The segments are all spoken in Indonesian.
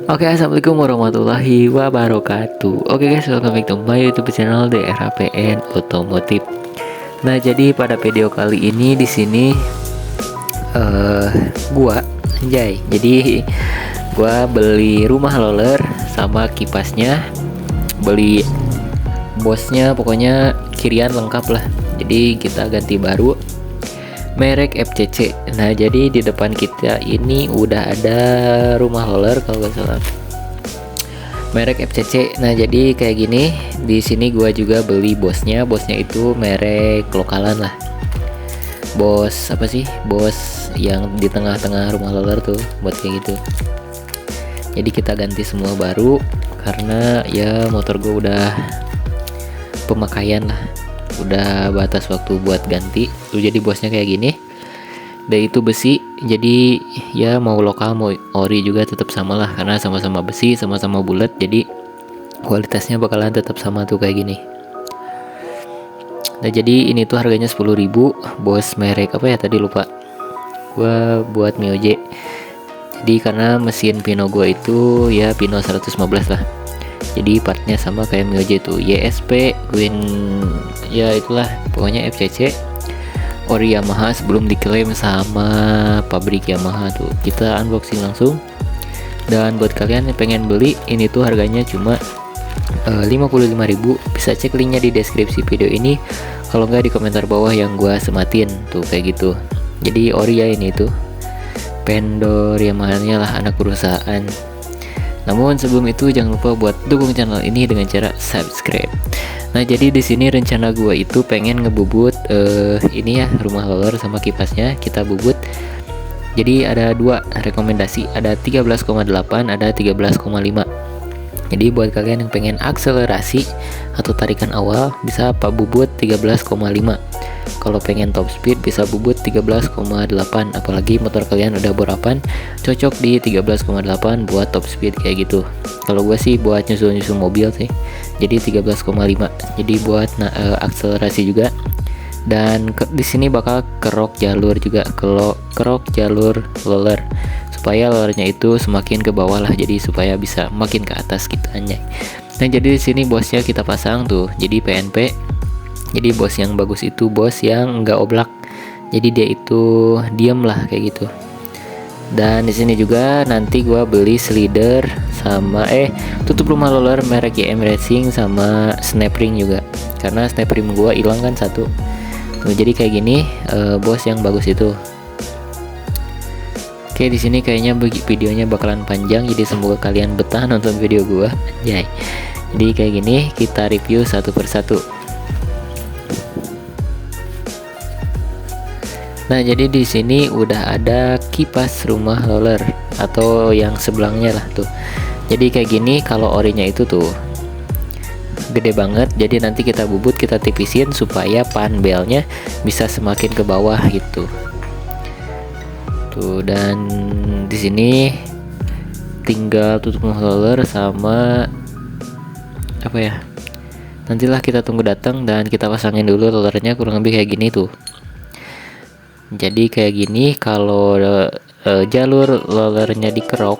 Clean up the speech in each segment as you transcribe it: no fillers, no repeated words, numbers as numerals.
Oke, assalamualaikum warahmatullahi wabarakatuh. Oke guys, welcome back to my YouTube channel DRHPN Otomotif. Nah, jadi pada video kali ini di sini gua anjay. Jadi gua beli rumah roller sama kipasnya, beli bosnya, pokoknya kirian lengkap lah. Jadi kita ganti baru, merek FCC. Nah, jadi di depan kita ini udah ada rumah roller kalau nggak salah, merek FCC. Nah, jadi kayak gini. Di sini gua juga beli bosnya. Bosnya itu merek lokalan lah. Bos apa sih? Bos yang di tengah-tengah rumah roller tuh, buat kayak gitu. Jadi kita ganti semua baru karena ya motor gua udah pemakaian lah, udah batas waktu buat ganti tuh. Jadi bosnya kayak gini, dan itu besi, jadi ya mau lokal mau ori juga tetap sama lah, karena sama-sama besi, sama-sama bulat, jadi kualitasnya bakalan tetap sama tuh kayak gini. Nah, jadi ini tuh harganya 10.000. Bos merek apa ya tadi, lupa gua, buat Mio J. Jadi karena mesin Pino gua itu ya Pino 115 lah, jadi partnya sama kayak Mio J tuh, YSP, Queen, ya itulah pokoknya FCC, ori Yamaha sebelum diklaim sama pabrik Yamaha tuh. Kita unboxing langsung. Dan buat kalian yang pengen beli, ini tuh harganya cuma 55.000. Bisa cek linknya di deskripsi video ini, kalau nggak di komentar bawah yang gua sematin tuh kayak gitu. Jadi ori ya, ini tuh vendor Yamaha-nya lah, anak perusahaan. Namun sebelum itu jangan lupa buat dukung channel ini dengan cara subscribe. Nah, jadi di sini rencana gua itu pengen ngebubut ini ya, rumah roller sama kipasnya kita bubut. Jadi ada dua rekomendasi, ada 13,8, ada 13,5. Jadi buat kalian yang pengen akselerasi atau tarikan awal bisa pak bubut 13,5. Kalau pengen top speed bisa bubut 13,8. Apalagi motor kalian udah borapan, cocok di 13,8 buat top speed kayak gitu. Kalau gue sih buat nyusul-nyusul mobil sih, jadi 13,5. Jadi buat akselerasi juga. Dan di sini bakal kerok jalur juga, kerok jalur roller, supaya rollernya itu semakin ke bawah lah, jadi supaya bisa makin ke atas gitu anjay. Nah, jadi di sini bosnya kita pasang tuh, jadi PNP. Jadi bos yang bagus itu bos yang enggak oblak, jadi dia itu diam lah kayak gitu. Dan di sini juga nanti gua beli slider sama tutup rumah roller merek YM Racing sama snap ring juga, karena snap ring gua hilang kan satu tuh. Jadi kayak gini, bos yang bagus itu. Oke, di sini kayaknya videonya bakalan panjang, jadi semoga kalian betah nonton video gua anjay. Jadi kayak gini, kita review satu persatu. Nah, jadi di sini udah ada kipas rumah roller atau yang sebelahnya lah tuh. Jadi kayak gini, kalau orinya itu tuh gede banget, jadi nanti kita bubut, kita tipisin supaya panbelnya bisa semakin ke bawah gitu. Tuh, dan di sini tinggal tutup roller sama apa ya? Nantilah kita tunggu datang dan kita pasangin dulu rollernya, kurang lebih kayak gini tuh. Jadi kayak gini, kalau jalur rollernya dikerok,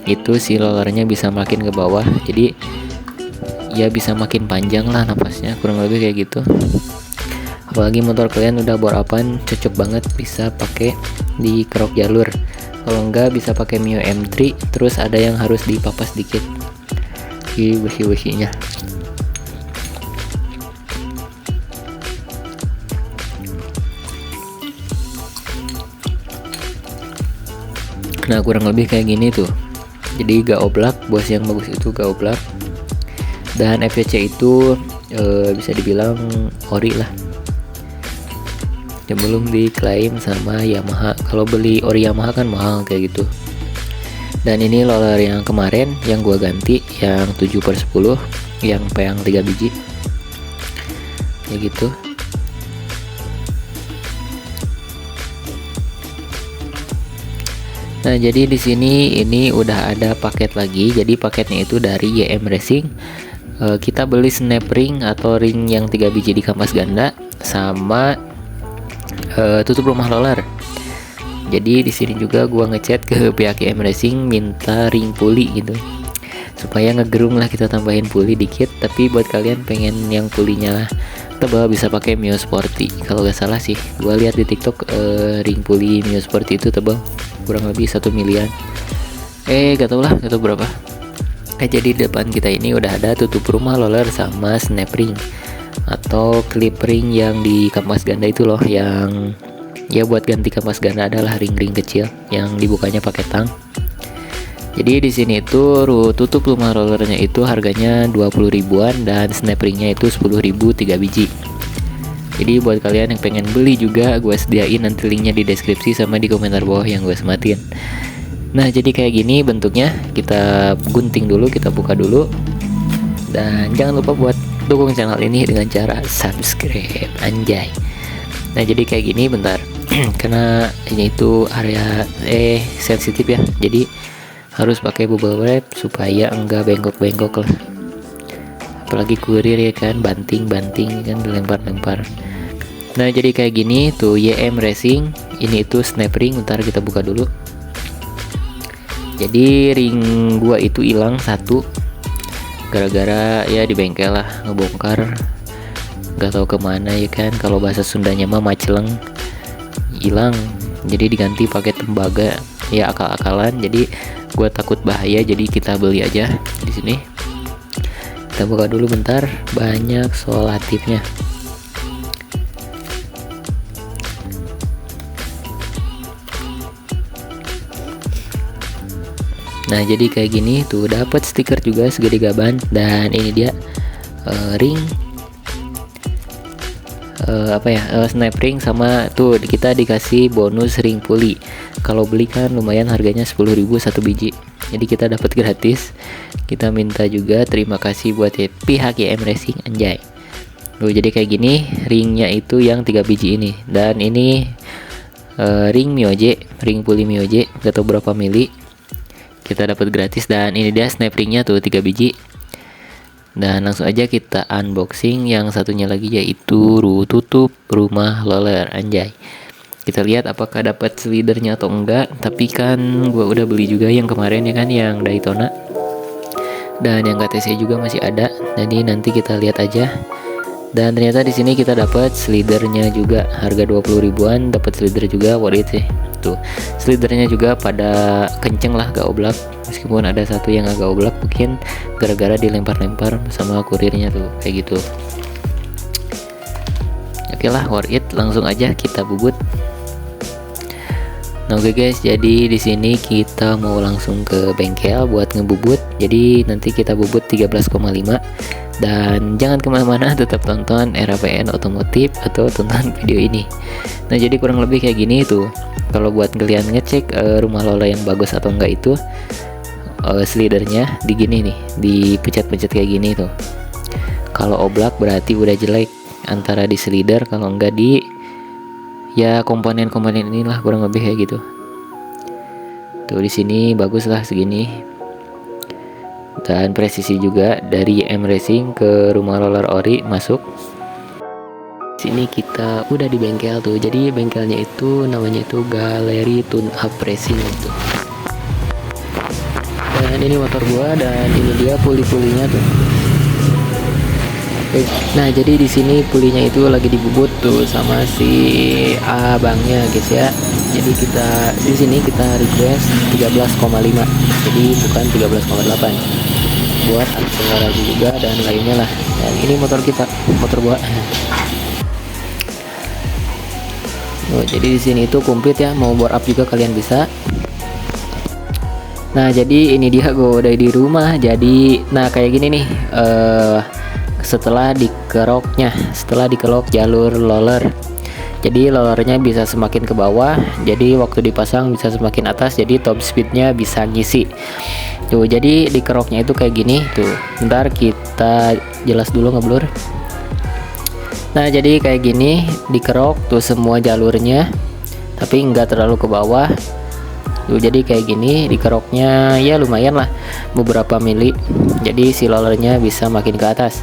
itu si rollernya bisa makin ke bawah, jadi ya bisa makin panjang lah napasnya, kurang lebih kayak gitu. Apalagi motor kalian udah borapan, cocok banget bisa pakai di kerok jalur. Kalau enggak bisa pakai Mio M3, terus ada yang harus dipapas dikit di besi-besinya. Nah, kurang lebih kayak gini tuh. Jadi gak oblak, bos yang bagus itu gak oblak. Dan FCC itu bisa dibilang ori lah, yang belum diklaim sama Yamaha. Kalau beli ori Yamaha kan mahal kayak gitu. Dan ini roller yang kemarin yang gua ganti, yang 7/10, yang peang 3 biji kayak gitu. Nah, jadi di sini ini udah ada paket lagi. Jadi paketnya itu dari YM Racing. Kita beli snap ring atau ring yang 3 biji di kampas ganda sama tutup rumah roller. Jadi di sini juga gua ngechat ke pihak IM Racing minta ring puli gitu, supaya ngegerung lah, kita tambahin puli dikit. Tapi buat kalian pengen yang pulinya tebal bisa pakai Mio Sporty. Kalau nggak salah sih gua lihat di TikTok, ring puli Mio Sporty itu tebal kurang lebih 1 miliar. Gak tau lah, gak tau berapa. Jadi di depan kita ini udah ada tutup rumah roller sama snap ring atau clip ring yang di kampas ganda itu loh, yang ya buat ganti kampas ganda adalah ring-ring kecil yang dibukanya pakai tang. Jadi di sini itu tutup rumah rollernya itu harganya 20 ribuan dan snap ringnya itu 10 ribu 3 biji. Jadi buat kalian yang pengen beli juga, gue sediain nanti linknya di deskripsi sama di komentar bawah yang gue sematin. Nah jadi kayak gini bentuknya, kita gunting dulu, kita buka dulu, dan jangan lupa buat dukung channel ini dengan cara subscribe, anjay. Nah jadi kayak gini, bentar karena ini itu area sensitif ya, jadi harus pakai bubble wrap supaya enggak bengkok-bengkok lah, apalagi kurir ya kan, banting-banting kan, dilempar-lempar. Nah jadi kayak gini tuh YM Racing, ini itu snap ring. Bentar kita buka dulu. Jadi ring gua itu hilang satu gara-gara ya di bengkel lah, ngebongkar nggak tahu kemana ya kan, kalau bahasa Sundanya mah maceleng, hilang. Jadi diganti pakai tembaga, ya akal-akalan. Jadi gua takut bahaya, jadi kita beli aja di sini. Kita buka dulu bentar, banyak soal aktifnya. Nah jadi kayak gini tuh, dapat stiker juga segede gaban, dan ini dia ring snap ring, sama tuh kita dikasih bonus ring puli. Kalau beli kan lumayan, harganya 10.000 satu biji, jadi kita dapat gratis. Kita minta juga terima kasih buat pihak YM Racing, anjay. Tuh jadi kayak gini ringnya itu yang 3 biji ini, dan ini ring Mioje, ring puli Mioje, gak tau berapa mili, kita dapat gratis. Dan ini dia snap ringnya tuh 3 biji. Dan langsung aja kita unboxing yang satunya lagi, yaitu tutup rumah roller, anjay. Kita lihat apakah dapat slidernya atau enggak. Tapi kan gua udah beli juga yang kemarin ya kan, yang Daytona, dan yang KTC juga masih ada. Jadi nanti kita lihat aja. Dan ternyata di sini kita dapat slidernya juga, harga 20 ribuan dapat slider juga, worth it sih. Tuh slidernya juga pada kenceng lah, gak oblak, meskipun ada satu yang agak oblak, mungkin gara-gara dilempar-lempar sama kurirnya tuh kayak gitu. Oke lah, worth it. Langsung aja kita bubut. Nah oke guys, jadi di sini kita mau langsung ke bengkel buat ngebubut. Jadi nanti kita bubut 13,5. Dan jangan kemana-mana, tetap tonton RAPN Otomotif atau tonton video ini. Nah jadi kurang lebih kayak gini tuh. Kalau buat kalian ngecek rumah roller yang bagus atau enggak itu, slidernya di gini nih, dipencet-pencet kayak gini tuh. Kalau oblak berarti udah jelek, antara di slider, kalau enggak di ya komponen-komponen inilah, kurang lebih kayak gitu. Tuh di sini bagus lah segini. Dan presisi juga dari YM Racing ke rumah roller ori masuk. Sini kita udah di bengkel tuh. Jadi bengkelnya itu namanya itu Galeri Tune Up Racing gitu. Dan ini motor gua, dan ini dia puli-pulinya tuh. Nah jadi di sini pulinya itu lagi dibubut tuh sama si abangnya guys ya. Jadi kita di sini kita request 13,5, jadi bukan 13,8, buat akselerasi juga dan lainnya lah. Dan ini motor kita, motor gua. Oh, jadi di sini itu komplit ya, mau bore up juga kalian bisa. Nah jadi ini dia gua udah di rumah. Jadi nah kayak gini nih, setelah dikerok jalur roller, jadi rollernya bisa semakin ke bawah, jadi waktu dipasang bisa semakin atas, jadi top speednya bisa ngisi tuh. Jadi dikeroknya itu kayak gini tuh, bentar kita jelas dulu ngeblur. Nah jadi kayak gini dikerok tuh semua jalurnya, tapi nggak terlalu ke bawah tuh. Jadi kayak gini dikeroknya ya lumayan lah, beberapa mili, jadi si rollernya bisa makin ke atas.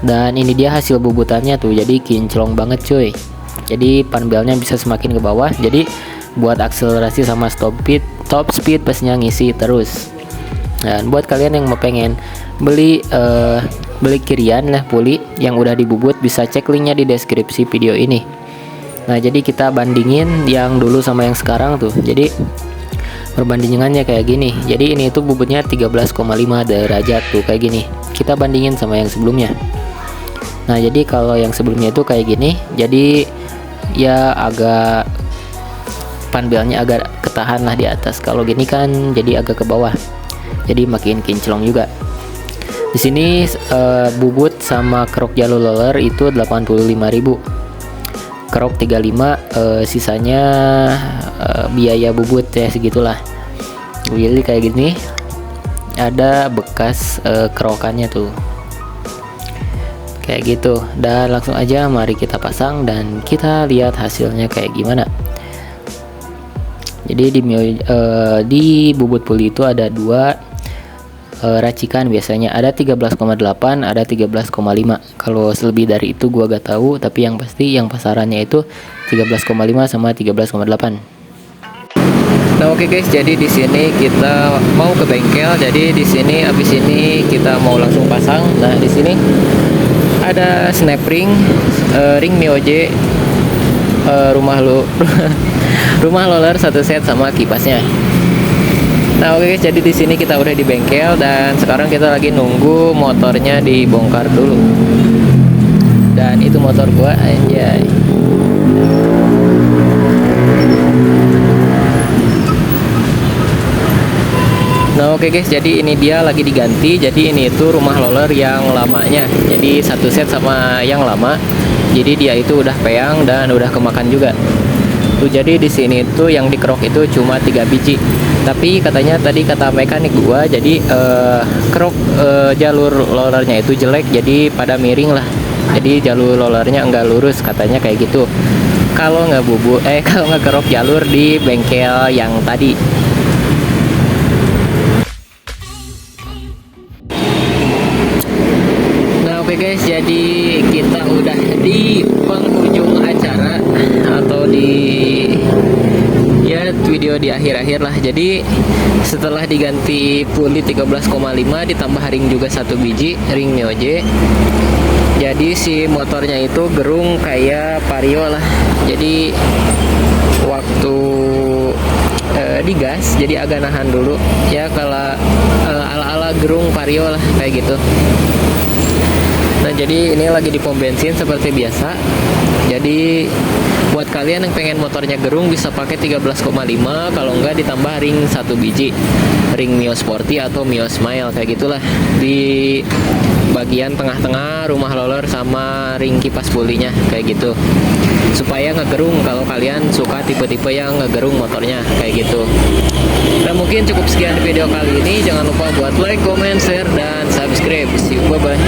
Dan ini dia hasil bubutannya tuh, jadi kinclong banget cuy. Jadi panbelnya bisa semakin ke bawah, jadi buat akselerasi sama top speed pastinya ngisi terus. Dan buat kalian yang mau pengen beli kirian lah puli yang udah dibubut, bisa cek linknya di deskripsi video ini. Nah jadi kita bandingin yang dulu sama yang sekarang tuh. Jadi perbandingannya kayak gini. Jadi ini tuh bubutnya 13,5 derajat tuh kayak gini. Kita bandingin sama yang sebelumnya. Nah jadi kalau yang sebelumnya itu kayak gini, jadi ya agak panbelnya agak ketahan lah di atas. Kalau gini kan jadi agak ke bawah, jadi makin kinclong juga. Di sini bubut sama kerok jalur roller itu 85.000. Kerok 35, sisanya biaya bubut ya segitulah. Jadi kayak gini ada bekas kerokannya tuh. Kayak gitu. Dan langsung aja mari kita pasang dan kita lihat hasilnya kayak gimana. Jadi di bubut puli itu ada dua racikan, biasanya ada 13,8, ada 13,5. Kalau lebih dari itu gua gak tahu, tapi yang pasti yang pasarannya itu 13,5 sama 13,8. Nah oke guys, jadi di sini kita mau ke bengkel. Jadi di sini abis ini kita mau langsung pasang. Nah di sini ada snap ring, ring Mioje, rumah roller satu set sama kipasnya. Nah oke guys, jadi di sini kita udah di bengkel dan sekarang kita lagi nunggu motornya dibongkar dulu. Dan itu motor gua, anjay. Nah oke guys, jadi ini dia lagi diganti. Jadi ini itu rumah roller yang lamanya. Jadi satu set sama yang lama. Jadi dia itu udah peyang dan udah kemakan juga. Tuh jadi di sini tuh yang dikerok itu cuma 3 biji. Tapi katanya tadi kata mekanik gua, jadi kerok jalur rollernya itu jelek, jadi pada miring lah. Jadi jalur rollernya enggak lurus katanya kayak gitu. Kalau nggak kerok jalur di bengkel yang tadi. Nah oke guys, jadi kita udah di penghujung acara atau di video di akhir-akhir lah. Jadi setelah diganti puli 13,5 ditambah ring juga 1 biji ring Mioje, jadi si motornya itu gerung kayak Vario lah. Jadi waktu digas jadi agak nahan dulu ya, kalau ala-ala gerung Vario lah kayak gitu. Nah jadi ini lagi di pom bensin seperti biasa. Jadi buat kalian yang pengen motornya gerung bisa pakai 13,5, kalau enggak ditambah ring 1 biji, ring Mio Sporty atau Mio Smile kayak gitulah di bagian tengah-tengah rumah roller sama ring kipas pulinya kayak gitu, supaya ngegerung kalau kalian suka tipe-tipe yang ngegerung motornya kayak gitu. Nah mungkin cukup sekian video kali ini. Jangan lupa buat like, comment, share, dan subscribe. See you, bye bye.